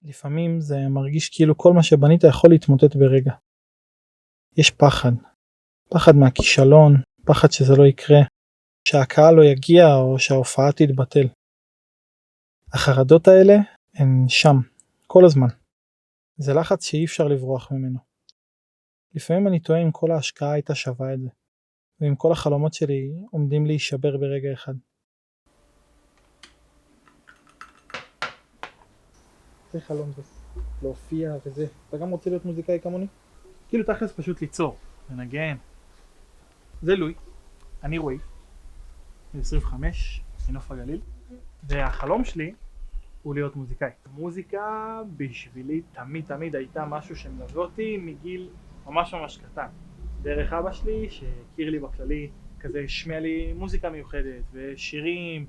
לפעמים זה מרגיש כאילו כל מה שבנית יכול להתמוטט ברגע. יש פחד. פחד מהכישלון, פחד שזה לא יקרה, שהקהל לא יגיע או שההופעה תתבטל. החרדות האלה הן שם, כל הזמן. זה לחץ שאי אפשר לברוח ממנו. לפעמים אני טועה אם כל ההשקעה הייתה שווה את זה, ואם כל החלומות שלי עומדים להישבר ברגע אחד. זה חלום זה, להופיע וזה. אתה גם רוצה להיות מוזיקאי כמוני? כאילו תכלס פשוט ליצור, לנגן. זה לואי, אני רועי, 25, מנוף הגליל, והחלום שלי הוא להיות מוזיקאי. מוזיקה בשבילי תמיד הייתה משהו שמלווה אותי מגיל ממש קטן. דרך אבא שלי שהכיר לי בכללי, כזה השמיע לי מוזיקה מיוחדת ושירים,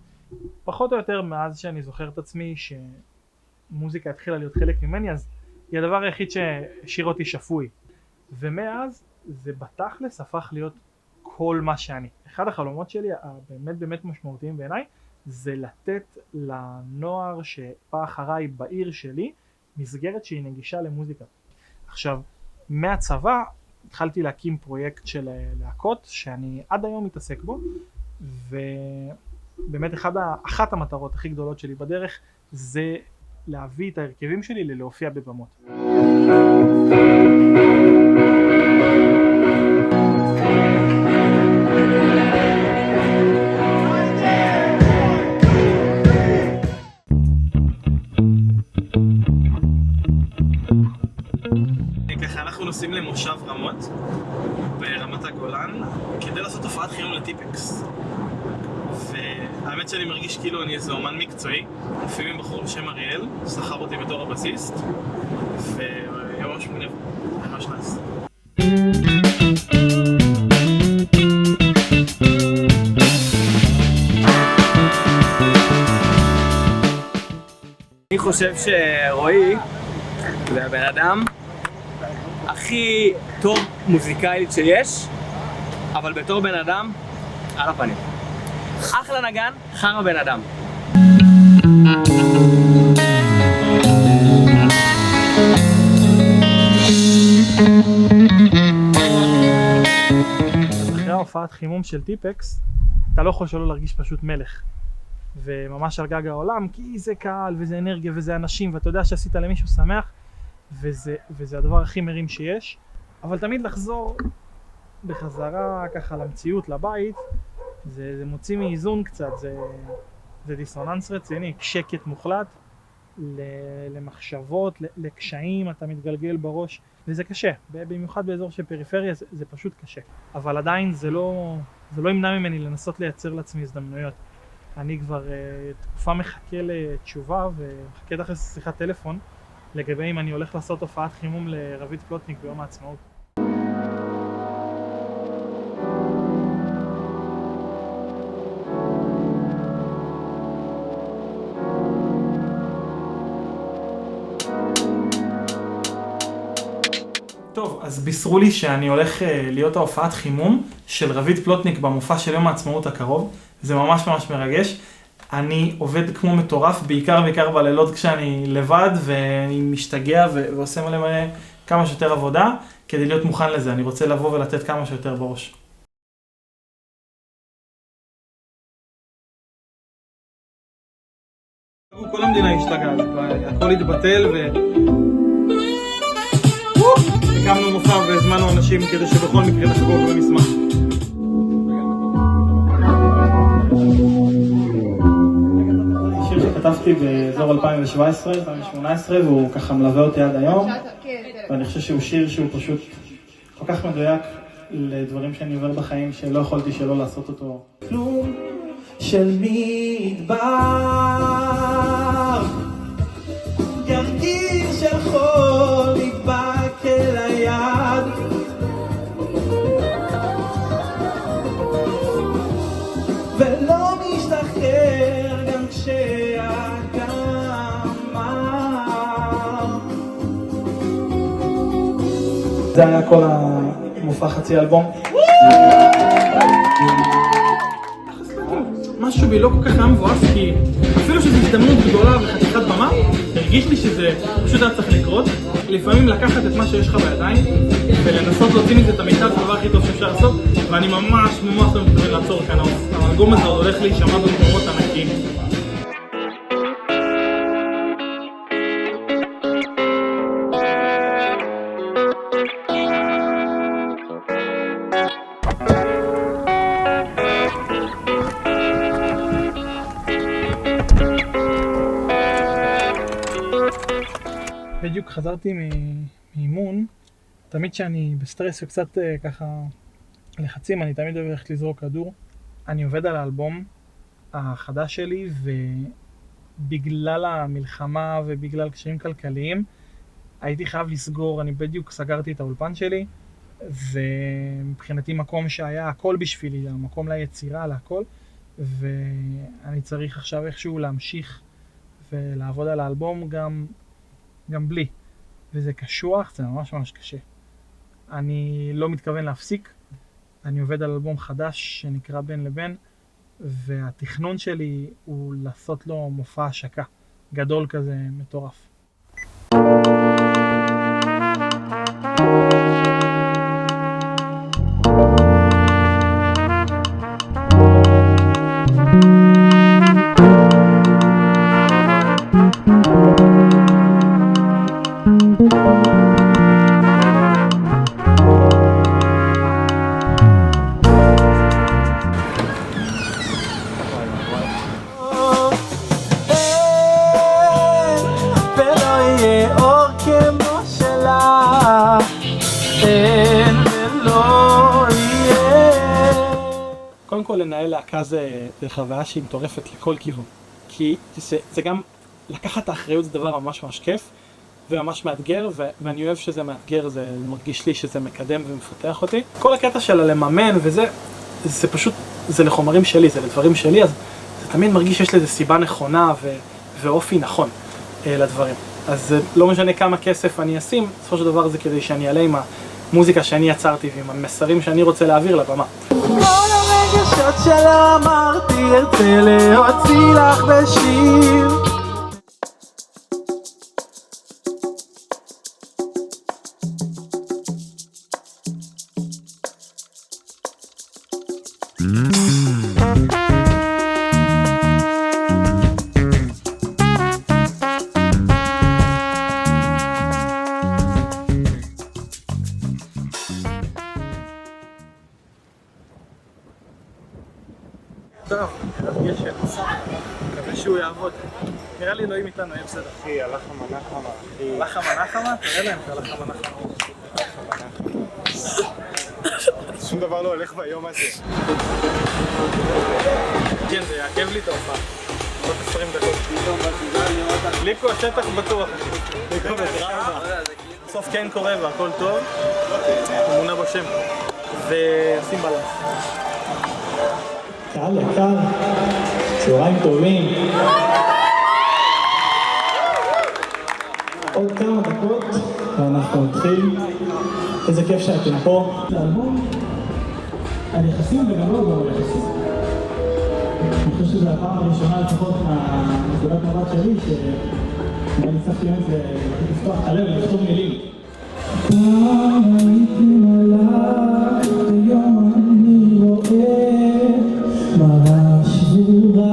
פחות או יותר מאז שאני זוכר את עצמי שמוזיקה התחילה להיות חלק ממני, אז היא הדבר היחיד שהשאיר אותי שפוי. ומאז זה בתכלס הפך להיות כל מה שאני. אחד החלומות שלי הבאמת משמעותיים בעיניי זה לתת לנוער שבא אחריי בעיר שלי מסגרת שהיא נגישה למוזיקה. עכשיו, מהצבא התחלתי להקים פרויקט של להקות שאני עד היום מתעסק בו, ובאמת אחת המטרות הכי גדולות שלי בדרך זה להביא את ההרכבים שלי ללהופיע בבמות. אנחנו נוסעים למושב רמות ברמת הגולן כדי לעשות הופעת חימום לטיפקס, והאמת שאני מרגיש כאילו אני איזה אומן מקצועי. לפעמים בחור בשם אריאל שכר אותי בתור הבסיסט ויום ממש מגניב, ממש נס. אני חושב שרועי זה הבן אדם הכי טוב מוזיקאית שיש, אבל בתור בן אדם, על הפנים. אחלה נגן, חרא בן אדם. אחרי ההופעת חימום של טיפקס, אתה לא יכול שלא להרגיש פשוט מלך. וממש על גג העולם, כי זה קהל וזה אנרגיה וזה אנשים, ואתה יודע שעשית למישהו שמח, וזה הדבר הכי מרים שיש. אבל תמיד לחזור בחזרה ככה למציאות, לבית, זה מוציא מאיזון קצת, זה דיסוננס רציני, שקט מוחלט למחשבות, לקשיים, אתה מתגלגל בראש, וזה קשה, במיוחד באזור של פריפריה זה פשוט קשה. אבל עדיין זה לא ימנע ממני לנסות לייצר לעצמי הזדמנויות. אני כבר תקופה מחכה לתשובה ומחכה דרך שיחת טלפון לגבי אם אני הולך לעשות הופעת חימום לרבית פלוטניק ביום העצמאות. טוב, אז בישרו לי שאני הולך להיות ההופעת חימום של רבית פלוטניק במופע של יום העצמאות הקרוב. זה ממש מרגש. אני עובד כמו מטורף, בעיקר בלילות כשאני לבד, ואני משתגע ועושה מלא כמה שיותר עבודה כדי להיות מוכן לזה. אני רוצה לבוא ולתת כמה שיותר בראש. כל המדינה השתגעה, הכל התבטל הקמנו מופע והזמנו אנשים כדי שבכל מקרה תחגוג ונשמח. שיר שכתבתי באזור 2017-2018 והוא ככה מלווה אותי עד היום, ואני חושב שהוא שיר שהוא פשוט כל כך מדויק לדברים שאני עובר בחיים שלא יכולתי שלא לעשות אותו. כלום של מדבר, גרעין של חול נדבק אל היד, ולא משתחרר גם כשהאדם מר. זה היה כל המופע חצי אלבום. משהו בי לא כל כך היה מבואס, כי אפילו שזו הזדמנות גדולה וחתיכת במה, הרגיש לי שזה פשוט היה צריך לקרות. לפעמים לקחת את מה שיש לך בידיים ולנסות להוציא מזה את המיטב, זה הדבר הכי טוב שאפשר לעשות, ואני ממש לא מתכוון לעצור כאן. האלבום הזה עוד הולך להישמע במקומות ענקיים. בדיוק חזרתי מאימון, תמיד שאני בסטרס וקצת ככה לחצים, אני תמיד אוהב ללכת לזרוק כדור. אני עובד על האלבום החדש שלי, ובגלל המלחמה ובגלל קשיים כלכליים הייתי חייב לסגור. אני בדיוק סגרתי את האולפן שלי, ומבחינתי מקום שהיה הכל בשבילי, המקום ליצירה, להכל, ואני צריך עכשיו איכשהו להמשיך ולעבוד על האלבום גם בלי, וזה קשוח, זה ממש קשה. אני לא מתכוון להפסיק, אני עובד על אלבום חדש שנקרא בין לבין, והתכנון שלי הוא לעשות לו מופע השקה גדול כזה, מטורף. קודם כל לנהל להקה זה חוויה שהיא מטורפת לכל כיוון, כי זה גם לקחת את האחריות, זה דבר ממש כיף וממש מאתגר, ואני אוהב שזה מאתגר, זה מרגיש לי שזה מקדם ומפתח אותי. כל הקטע של הלממן וזה, זה פשוט, זה לחומרים שלי, זה לדברים שלי, אז זה תמיד מרגיש שיש לזה סיבה נכונה ואופי נכון לדברים. אז לא משנה כמה כסף אני אשים, בסופו של דבר זה כדי שאני אעלה עם המוזיקה שאני יצרתי ועם המסרים שאני רוצה להעביר לבמה. כל הרגשות שלא אמרתי ארצה להוציא לך בשיר. טוב, גשם, מקווה שהוא יעבוד. נראה לי אלוהים איתנו, יהיה בסדר. אחי, הלך המנה חמה, אחי. הלך המנה חמה? תראה להם שהלך המנה חמה. שום דבר לא הולך ביום הזה. כן, זה יעכב לי את ההופעה. עוד 20 דקות. ליקו, השטח בטוח. ליקו בדרמה. בסוף כן קורה והכל טוב. אמונה בשם. ועושים בלנס. קהל יקר, צהריים טובים. עוד כמה דקות ואנחנו נתחיל. איזה כיף שאתם פה. האלבום על יחסים וגם לא על יחסים. אני חושב שזו הפעם הראשונה לפחות מהנקודת מבט שלי שאני הצלחתי לפתוח את הלב ולכתוב מילים. פעם הייתי מלאך ויום אני רואה מראה שבורה.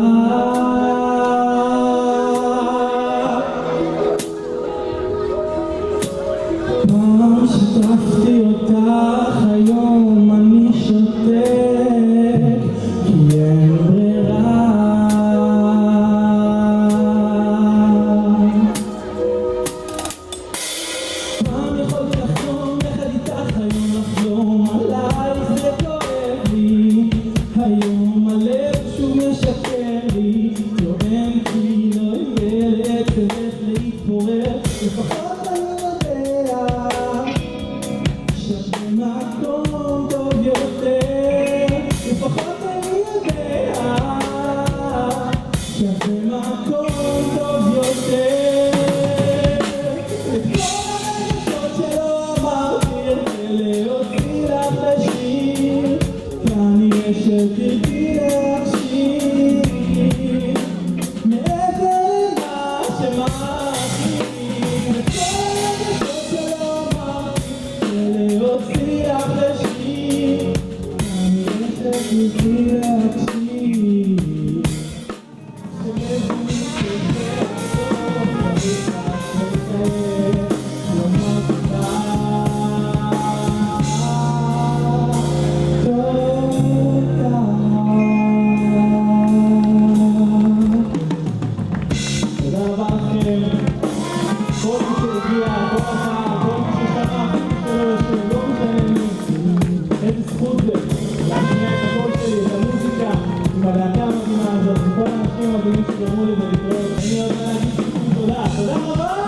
פעם שיתפתי אותך, היום אני שותק כי אין ברירה. פעם יכולתי לחלום יחד איתך, היום לחלום עליי זה כואב לי. היום הלב שוב משקר לי, טוען כי לא ילד צריך להתפורר. לפחות אני יודע שאת במקום טוב יותר. לפחות אני יודע שאת במקום טוב יותר. את כל הרגשות שלא אמרתי ארצה להוציא לך לשיר. כנראה שתרצי להקשיב מעבר למה שמעתי. רבה.